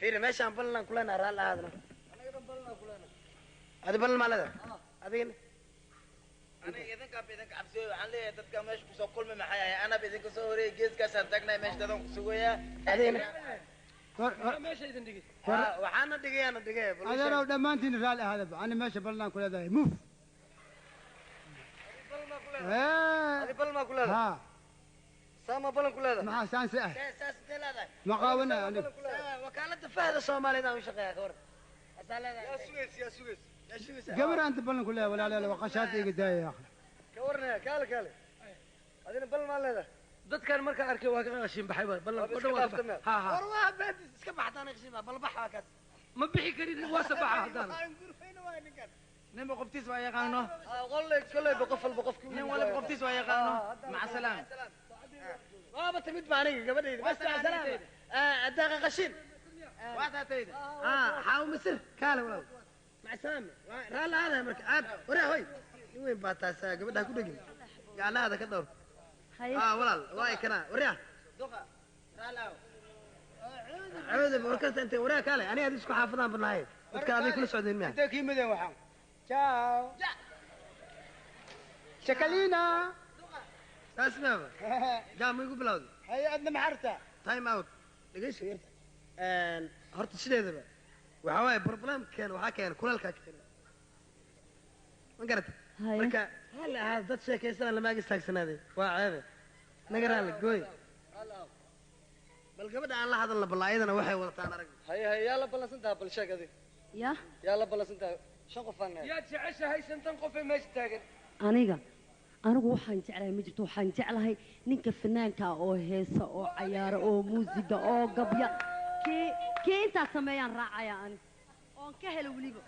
فيري ماشي عم بلنا كلنا رال هذا أنا إذا بلنا كلنا هذا بلنا ما لذا هذين أنا إذا كابسي عن لي تتكلم مش كسر كل ما حياة أنا بيدك كسوري جيز كسرتكنا مش تدون كسوية هذين ماشي إذا دقيقة وحنا دقيقة أنا دقيقة هذا لو دمانتين رال هذا أنا ماشي بلنا كل هذا موف هذه بلنا كلنا ها سامة بلنا كلنا مع سانسة ساس هذا مقاولنا يعني وكالة فهد الصومالي ده وش قيا كور يا سويس يا سويس قبل أنت بلنا كلها ولا لا وقشاتي قدايا يا أخي كورنا كالي هذين بلنا هذا dadkan marka arkay waa ka qashin baxay ballan ku dhawaad ha ha war waa baad iska baxdaan qashin bal baxa kaas ma bixi karin waa sabaxa hadaan nin boqoftiis waa yaqaano قول بقف nin wala boqoftiis waa yaqaano maca salaam waaba timid maaniga gabadheeda bas maca salaam adaa qashin waada tayda xaaw misir kaale walaal maca salaam raal hada marka aad waraa hoy nin weyn baa taas gabadha ku dhigin gacanaada ka dhawr والله واي كنا وريها دقة رالو عود مركز أنت وريها كالي أنا أديسكو حافظان بالنهاية وتكلم كل سعودين معه أنت كيف مدين وحام تشاو شكلينا اسمع قام يقول بلاود هيا عندنا محرته تايم اوت لقيش هرت شديد بقى وحواي بروبلم كان وحكى كل الكاكتين ما قرأت marka hal aad dad sheekaysan lama agistaagsanaade waa ceebe nagaraa la gooy bal gabadha aan la hadalna balaayadana waxay wadataan arag هيا يا لا بلسنتها بالشيك هذه يا لا بلسنتها شو قفنا يا تعيش هاي سنتين قفي ما يشتاقن aniga waxaan jeclahay ma jirto waxaan jeclahay ninka fanaanka oo heesa oo ciyaaro oo muusiga oo gabya kee inta sameeyaan raacaya aan oon ka helo waliba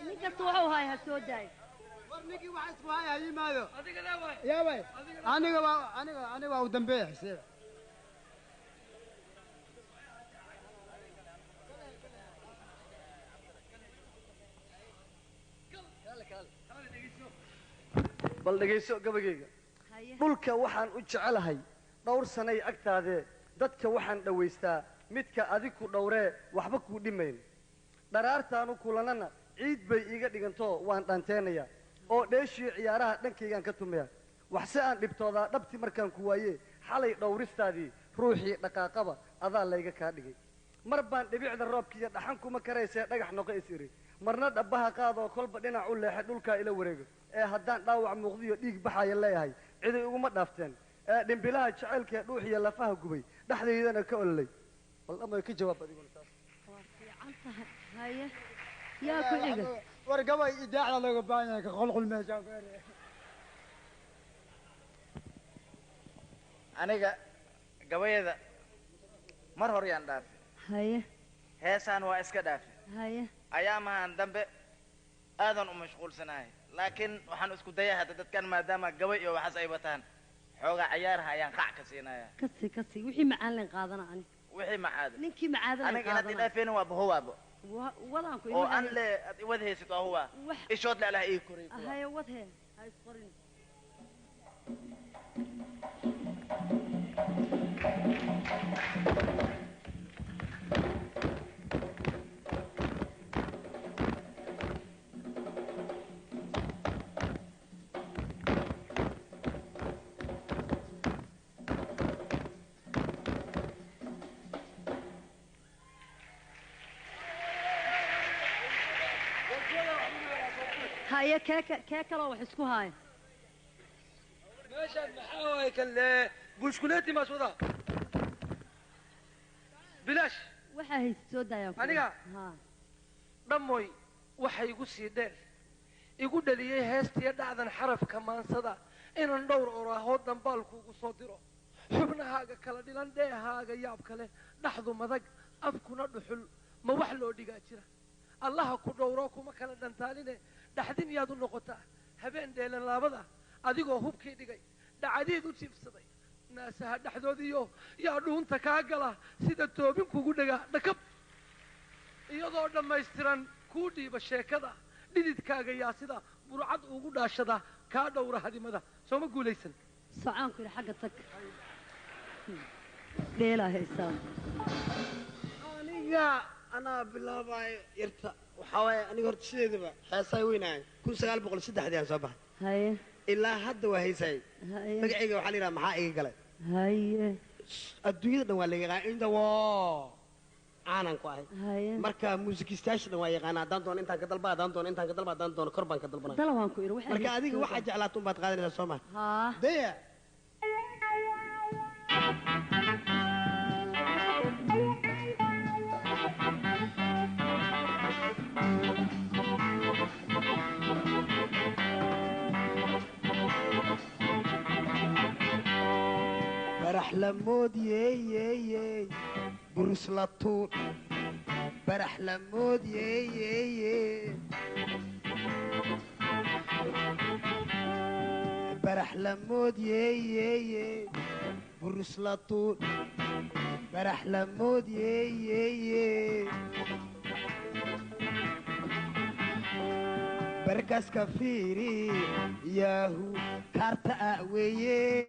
ninka wuxuu hayaa ha soo daay warnigi waxa isku haya yimaado adiga la way يا way aniga waa u dambeeya xiseen bal dhageyso gabagayga dhulka waxaan u jecelahay dhowr sanay agtaade dadka waxaan dhawaystaa midka adigu dhowree waxba ku dhimayn dharaartaanu kulanana ciid bay iiga dhiganto waan dhaanteenaya oo dheeshii ciyaaraha dhankaygaan ka tumaya waxse aan dhibtoodaa dhabti markaan ku waaye xalay dhowristaadii ruuxii dhaqaaqaba adaa layga kaa dhigay mar baan dhibicda roobkiiyo dhaxan kuma karaysee dhagax noqo is iri marna dhabbaha qaadoo kolba dhinac u leexe dhulkaa ila wareego ee haddaan dhaawac muuqdiyo dhiig baxaya leeyahay ciday iguma dhaafteen ee dhimbilaha jacaylkaee dhuuxiyo lafaha gubay dhexdaydana ka ololay bal dhamay ka jawaab adiguna taas waa fiican tahay haye yaa ku xiga war gabay idaacada looga baahan yahay ka qolqol meeshaan ku eray aniga gabayada mar hor yaan dhaafay haye heesaan waa iska dhaafay haye ayaamahan dambe aadan u mashquulsanahay laakiin waxaan isku dayaa hadda dadkan maadaama gabay iyo waxaas ay wataan xoogaa ciyaaraha ayaan qac ka siinayaa kasi wixii macaan leen qaadana ani wixii macaada ninkii macaadana aniga inaad idhaafeen waa bahowaabo wadaan ku oo aan le ad iwad haysid waa huwa ishood le alaha ii koray haye wadheen ha isqorin هيا كيك لو حسكو هاي ماشي محاوي كان بوشكولاتي ما سودا بلاش waxa haysto daaya aniga dhamoy waxa igu sii dheer igu dhaliyay heestiya dhacdan xarafka maansada inaan dhowr oraahood dambaalku ugu soo diro xubnahaaga kala dhilan dheehaaga yaab kale dhaxdu madag afkuna dhuxul ma wax loo dhigaa jira allaha ku dhowro kuma kala dhantaaline dhaxdin yaad u noqotaa habeen dheelan laabada adigoo hubkii dhigay dhacadiid u jiifsaday naasaha dhexdoodiyo yaa dhuunta kaa gala sida toobin kugu dhagaa dhakab iyadoo dhammaystiran kuu dhiiba sheekada dhididkaaga yaa sida burcad ugu dhaashada kaa dhowra hadimada soo ma guulaysan socaanku ila xagga tag dheelaa haysaa aniga anaa bilaabayo yarta waxaa waaye aniga horta sideedaba heesaa weynahay 1903 aan soo baxay haye ilaa hadda waa heesay haye magacayga waxaa la yidhaha maxaa iga galay haye adduunyada dhan waa la yaqaan inta woo caanan ku ahay haye marka muusikistayaasha dhan waa yaqaana haddaan doono intaan ka dalba haddaan doono intaan ka dalba haddaan doono kor baan ka dalbanaya dalabaan ku iri marka adiga waxaa jeclaata unbaad qaadanaysaa soo ma haa daya barax lamood yeeyey burus la tuur barax lamood yeeyey barax lamood yeeyey burus la tuur barax lamood yeeyey barkaska fiiri yaahu kaarta ah weeye